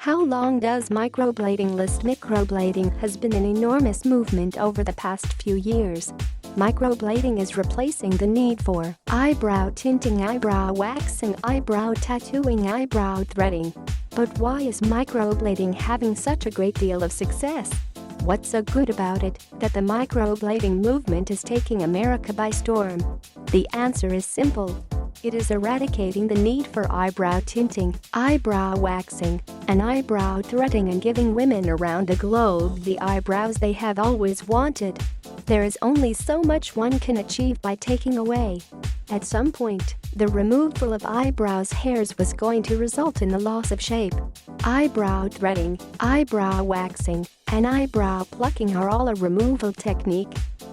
How long does microblading last? Microblading has been an enormous movement over the past few years. Microblading is replacing the need for eyebrow tinting, eyebrow waxing, eyebrow tattooing, eyebrow threading. But why is microblading having such a great deal of success? What's so good about it that the microblading movement is taking America by storm? The answer is simple. It is eradicating the need for eyebrow tinting, eyebrow waxing, and eyebrow threading and giving women around the globe the eyebrows they have always wanted. There is only so much one can achieve by taking away. At some point, the removal of eyebrows hairs was going to result in the loss of shape. Eyebrow threading, eyebrow waxing, and eyebrow plucking are all a removal technique.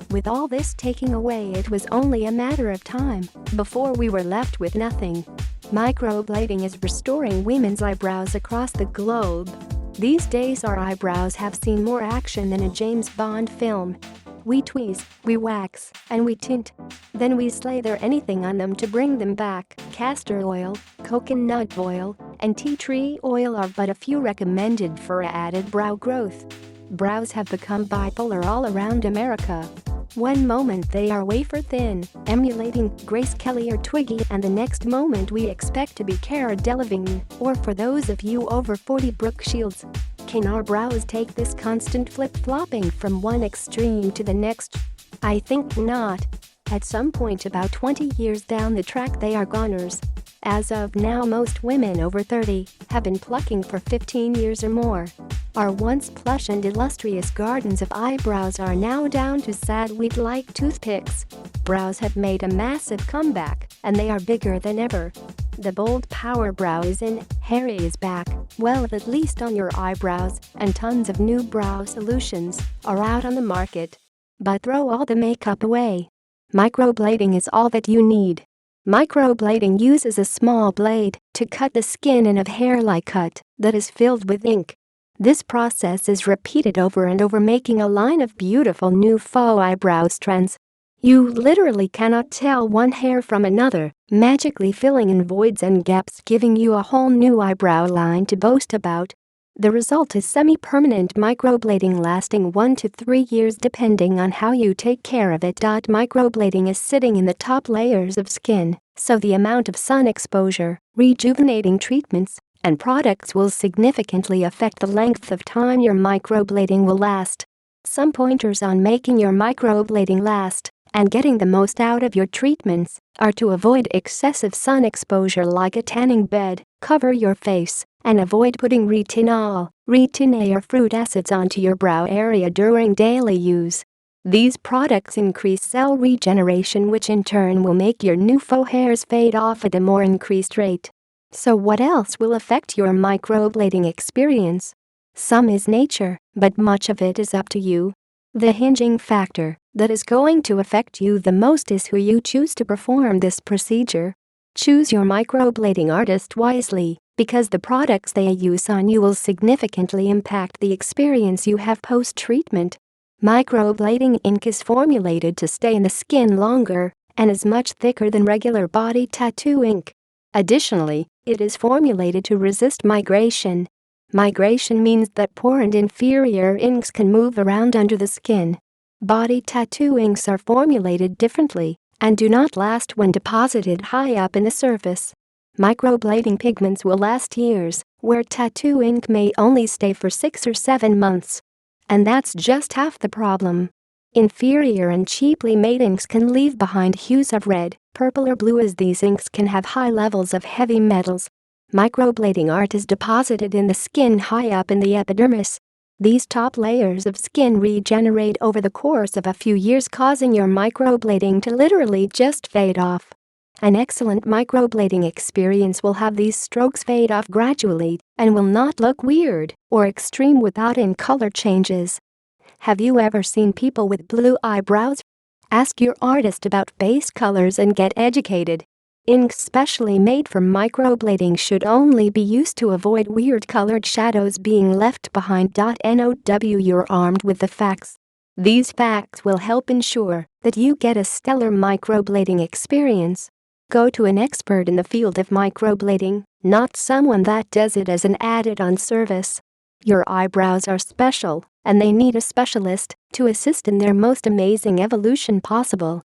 With all this taking away, it was only a matter of time before we were left with nothing. Microblading is restoring women's eyebrows across the globe. These days our eyebrows have seen more action than a James Bond film. We tweeze, we wax, and we tint. Then we slather anything on them to bring them back. Castor oil, coconut oil, and tea tree oil are but a few recommended for added brow growth. Brows have become bipolar all around America. One moment they are wafer-thin, emulating Grace Kelley or Twiggy, and the next moment we expect to be Cara Delevingne, or for those of you over 40, Brooke Shields. Can our brows take this constant flip-flopping from one extreme to the next? I think not. At some point about 20 years down the track they are goners. As of now most women over 30 have been plucking for 15 years or more. Our once plush and illustrious gardens of eyebrows are now down to sad weed-like toothpicks. Brows have made a massive comeback, and they are bigger than ever. The bold power brow is in, hairy is back, well at least on your eyebrows, and tons of new brow solutions are out on the market. But throw all the makeup away. Microblading is all that you need. Microblading uses a small blade to cut the skin in a hair-like cut that is filled with ink. This process is repeated over and over, making a line of beautiful new faux eyebrow strands. You literally cannot tell one hair from another, magically filling in voids and gaps, giving you a whole new eyebrow line to boast about. The result is semi-permanent microblading lasting 1 to 3 years depending on how you take care of it. Microblading is sitting in the top layers of skin, so the amount of sun exposure, rejuvenating treatments, and products will significantly affect the length of time your microblading will last. Some pointers on making your microblading last and getting the most out of your treatments are to avoid excessive sun exposure like a tanning bed, cover your face, and avoid putting Retinol, Retin-A or fruit acids onto your brow area during daily use. These products increase cell regeneration, which in turn will make your new faux hairs fade off at a more increased rate. So what else will affect your microblading experience? Some is nature, but much of it is up to you. The hinging factor that is going to affect you the most is who you choose to perform this procedure. Choose your microblading artist wisely, because the products they use on you will significantly impact the experience you have post-treatment. Microblading ink is formulated to stay in the skin longer and is much thicker than regular body tattoo ink. Additionally, it is formulated to resist migration. Migration means that poor and inferior inks can move around under the skin. Body tattoo inks are formulated differently and do not last when deposited high up in the surface. Microblading pigments will last years, where tattoo ink may only stay for 6 or 7 months. And that's just half the problem. Inferior and cheaply made inks can leave behind hues of red, purple or blue, as these inks can have high levels of heavy metals. Microblading art is deposited in the skin high up in the epidermis. These top layers of skin regenerate over the course of a few years, causing your microblading to literally just fade off. An excellent microblading experience will have these strokes fade off gradually and will not look weird or extreme without in color changes. Have you ever seen people with blue eyebrows? Ask your artist about base colors and get educated. Inks specially made for microblading should only be used to avoid weird colored shadows being left behind. Now you're armed with the facts. These facts will help ensure that you get a stellar microblading experience. Go to an expert in the field of microblading not someone that does it as an added-on service. Your eyebrows are special, and they need a specialist to assist in their most amazing evolution possible.